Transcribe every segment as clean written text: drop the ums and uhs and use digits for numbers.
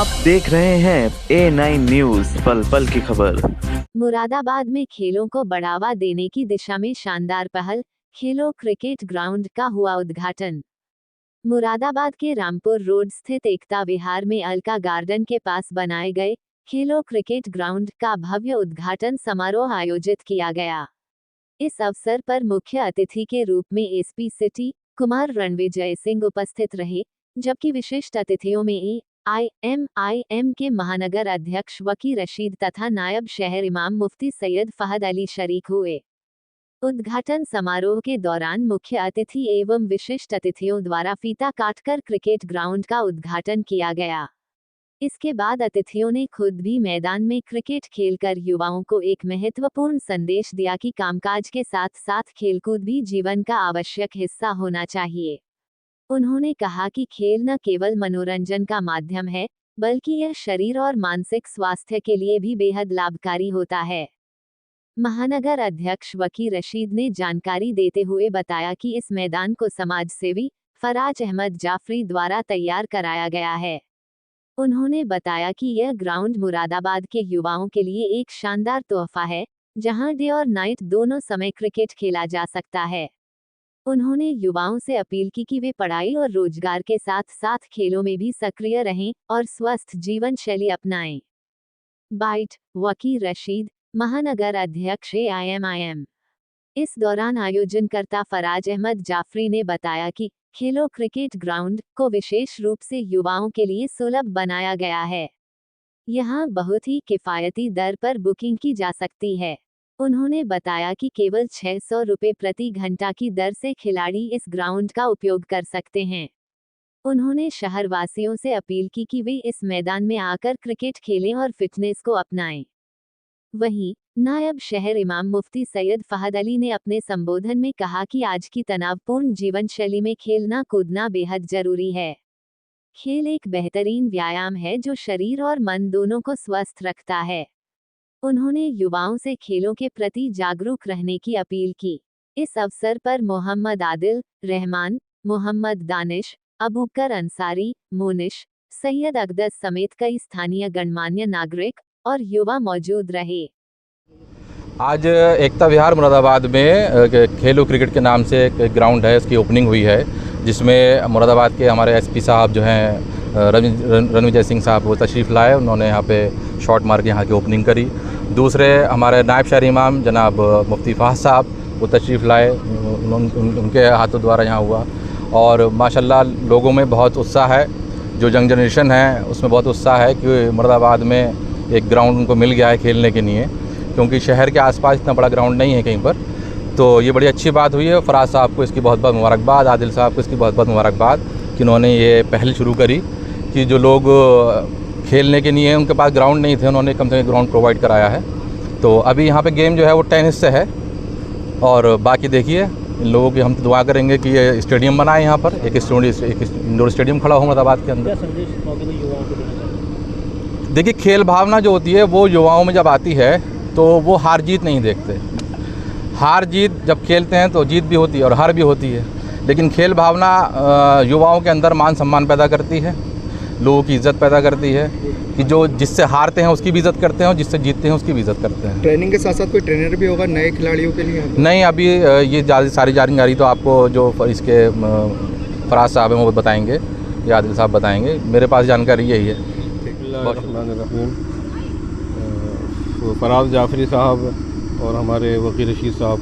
आप देख रहे हैं A9 न्यूज़, पल पल की खबर। मुरादाबाद में खेलों को बढ़ावा देने की दिशा में शानदार पहल, खेलो क्रिकेट ग्राउंड का हुआ उद्घाटन। मुरादाबाद के रामपुर रोड स्थित एकता विहार में अलका गार्डन के पास बनाए गए खेलो क्रिकेट ग्राउंड का भव्य उद्घाटन समारोह आयोजित किया गया। इस अवसर पर मुख्य अतिथि के रूप में एसपी सिटी कुमार रणविजय सिंह उपस्थित रहे, जबकि विशिष्ट अतिथियों में IMIM के महानगर अध्यक्ष वकी रशीद तथा नायब शहर इमाम मुफ्ती सैयद फहद अली शरीक हुए। उद्घाटन समारोह के दौरान मुख्य अतिथि एवं विशिष्ट अतिथियों द्वारा फीता काटकर क्रिकेट ग्राउंड का उद्घाटन किया गया। इसके बाद अतिथियों ने खुद भी मैदान में क्रिकेट खेलकर युवाओं को एक महत्वपूर्ण संदेश दिया कि कामकाज के साथ साथ खेलकूद भी जीवन का आवश्यक हिस्सा होना चाहिए। उन्होंने कहा कि खेल न केवल मनोरंजन का माध्यम है, बल्कि यह शरीर और मानसिक स्वास्थ्य के लिए भी बेहद लाभकारी होता है। महानगर अध्यक्ष वकी रशीद ने जानकारी देते हुए बताया कि इस मैदान को समाजसेवी फराज अहमद जाफरी द्वारा तैयार कराया गया है। उन्होंने बताया कि यह ग्राउंड मुरादाबाद के युवाओं के लिए एक शानदार तोहफा है, जहां डे और नाइट दोनों समय क्रिकेट खेला जा सकता है। उन्होंने युवाओं से अपील की कि वे पढ़ाई और रोजगार के साथ साथ खेलों में भी सक्रिय रहें और स्वस्थ जीवन शैली अपनाएं। बाइट वकी रशीद, महानगर अध्यक्ष AIMIM। इस दौरान आयोजनकर्ता फराज अहमद जाफरी ने बताया कि खेलो क्रिकेट ग्राउंड को विशेष रूप से युवाओं के लिए सुलभ बनाया गया है। यहां बहुत ही किफायती दर पर बुकिंग की जा सकती है। उन्होंने बताया कि केवल 600 रुपये प्रति घंटा की दर से खिलाड़ी इस ग्राउंड का उपयोग कर सकते हैं। उन्होंने शहरवासियों से अपील की कि वे इस मैदान में आकर क्रिकेट खेलें और फिटनेस को अपनाएं। वहीं नायब शहर इमाम मुफ्ती सैयद फहद अली ने अपने संबोधन में कहा कि आज की तनावपूर्ण जीवन शैली में खेलना कूदना बेहद जरूरी है। खेल एक बेहतरीन व्यायाम है जो शरीर और मन दोनों को स्वस्थ रखता है। उन्होंने युवाओं से खेलों के प्रति जागरूक रहने की अपील की। इस अवसर पर मोहम्मद आदिल रहमान, मोहम्मद दानिश, अबूबकर अंसारी, मोनिश, सैयद अकदस समेत कई स्थानीय गणमान्य नागरिक और युवा मौजूद रहे। आज एकता विहार मुरादाबाद में खेलो क्रिकेट के नाम से एक ग्राउंड है, इसकी ओपनिंग हुई है, जिसमें मुरादाबाद के हमारे एसपी साहब जो हैं रणविजय सिंह साहब वो तशरीफ़ लाए। उन्होंने यहाँ पे शॉट मार के यहाँ की ओपनिंग करी। दूसरे हमारे नायब शहर इमाम जनाब मुफ्ती फहद साहब वो तशरीफ़ लाए, उनके हाथों द्वारा यहाँ हुआ। और माशाल्लाह लोगों में बहुत उत्साह है, जो यंग जनरेशन है उसमें बहुत उत्साह है कि मुरादाबाद में एक ग्राउंड उनको मिल गया है खेलने के लिए, क्योंकि शहर के आसपास इतना बड़ा ग्राउंड नहीं है कहीं पर। तो ये बड़ी अच्छी बात हुई है। फराज साहब को इसकी बहुत बहुत मुबारकबाद, आदिल साहब को इसकी बहुत बहुत मुबारकबाद कि उन्होंने ये पहल शुरू करी कि जो लोग खेलने के लिए उनके पास ग्राउंड नहीं थे, उन्होंने कम से कम ग्राउंड प्रोवाइड कराया है। तो अभी यहाँ पे गेम जो है वो टेनिस से है, और बाकी देखिए इन लोगों की हम तो दुआ करेंगे कि ये स्टेडियम बनाए यहाँ पर, एक इंडोर स्टेडियम खड़ा हो मुरादाबाद के अंदर। देखिए खेल भावना जो होती है वो युवाओं में जब आती है तो वो हार जीत नहीं देखते। हार जीत जब खेलते हैं तो जीत भी होती है और हार भी होती है, लेकिन खेल भावना युवाओं के अंदर मान सम्मान पैदा करती है, लोगों की इज़्ज़त पैदा करती है कि जो जिससे हारते हैं उसकी भी इज़्ज़त करते हैं और जिससे जीतते हैं उसकी भी इज़्ज़त करते हैं। ट्रेनिंग के साथ साथ कोई ट्रेनर भी होगा नए खिलाड़ियों के लिए? नहीं, अभी ये सारी जानकारी तो आपको जो इसके फराज साहब हैं वो बताएंगे या आदिल साहब बताएंगे। मेरे पास जानकारी यही है। फराज जाफरी साहब और हमारे वकी रशीद साहब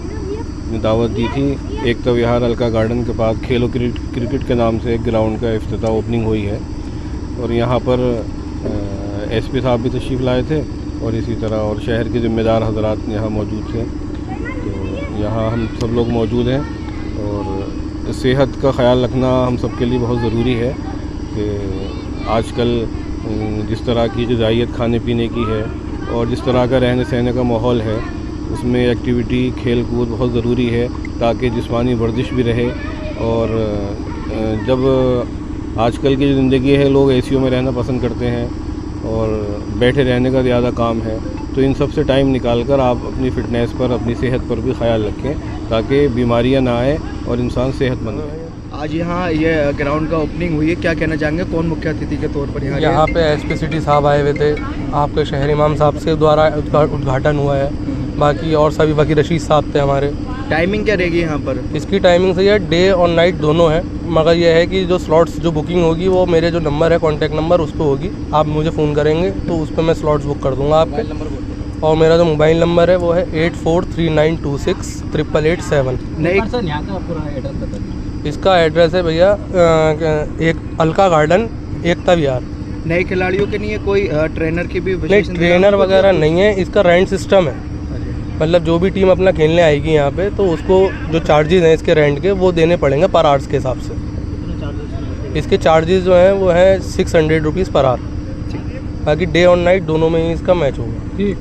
ने दावत दी थी। एकता विहार अलका गार्डन के पास खेलो क्रिकेट के नाम से एक ग्राउंड का इफ्तिताह ओपनिंग हुई है, और यहाँ पर एसपी साहब भी तशरीफ़ लाए थे और इसी तरह और शहर के ज़िम्मेदार हजरात यहाँ मौजूद थे। तो यहाँ हम सब लोग मौजूद हैं, और सेहत का ख़याल रखना हम सब के लिए बहुत ज़रूरी है कि आजकल जिस तरह की ग़िज़ाइयत खाने पीने की है और जिस तरह का रहने सहने का माहौल है, उसमें एक्टिविटी खेल कूद बहुत ज़रूरी है ताकि जिस्मानी वर्जिश भी रहे। और जब आजकल की ज़िंदगी है, लोग एसीओ में रहना पसंद करते हैं और बैठे रहने का ज़्यादा काम है, तो इन सब से टाइम निकाल कर आप अपनी फ़िटनेस पर, अपनी सेहत पर भी ख्याल रखें ताकि बीमारियां ना आए और इंसान सेहतमंद रहे। आज यहाँ ये ग्राउंड का ओपनिंग हुई है, क्या कहना चाहेंगे, कौन मुख्य अतिथि के तौर पर यहाँ पे एसपी सिटी साहब आए हुए थे, आपके शहर इमाम साहब से द्वारा उद्घाटन हुआ है, बाकी और सभी बाकी रशीद साहब थे हमारे। टाइमिंग क्या रहेगी यहाँ पर? इसकी टाइमिंग से ये डे और नाइट दोनों है, मगर यह है कि जो स्लॉट्स जो बुकिंग होगी वो मेरे जो नंबर है कॉन्टैक्ट नंबर उस पर होगी, आप मुझे फ़ोन करेंगे तो उस पर मैं स्लॉट्स बुक कर दूँगा आपके। और मेरा जो मोबाइल नंबर है वो है 8439268887। नई इसका एड्रेस है भैया एक अलका गार्डन एकता विहार। नए खिलाड़ियों के लिए कोई ट्रेनर की भी नहीं, ट्रेनर वगैरह नहीं है, इसका रेंट सिस्टम है। मतलब जो भी टीम अपना खेलने आएगी यहाँ पे तो उसको जो चार्जेस हैं इसके रेंट के वो देने पड़ेंगे पर आवर्स के हिसाब से। इसके चार्जेस जो हैं वो हैं 600 रुपीज़ पर आवर। बाकी डे और नाइट दोनों में ही इसका मैच होगा।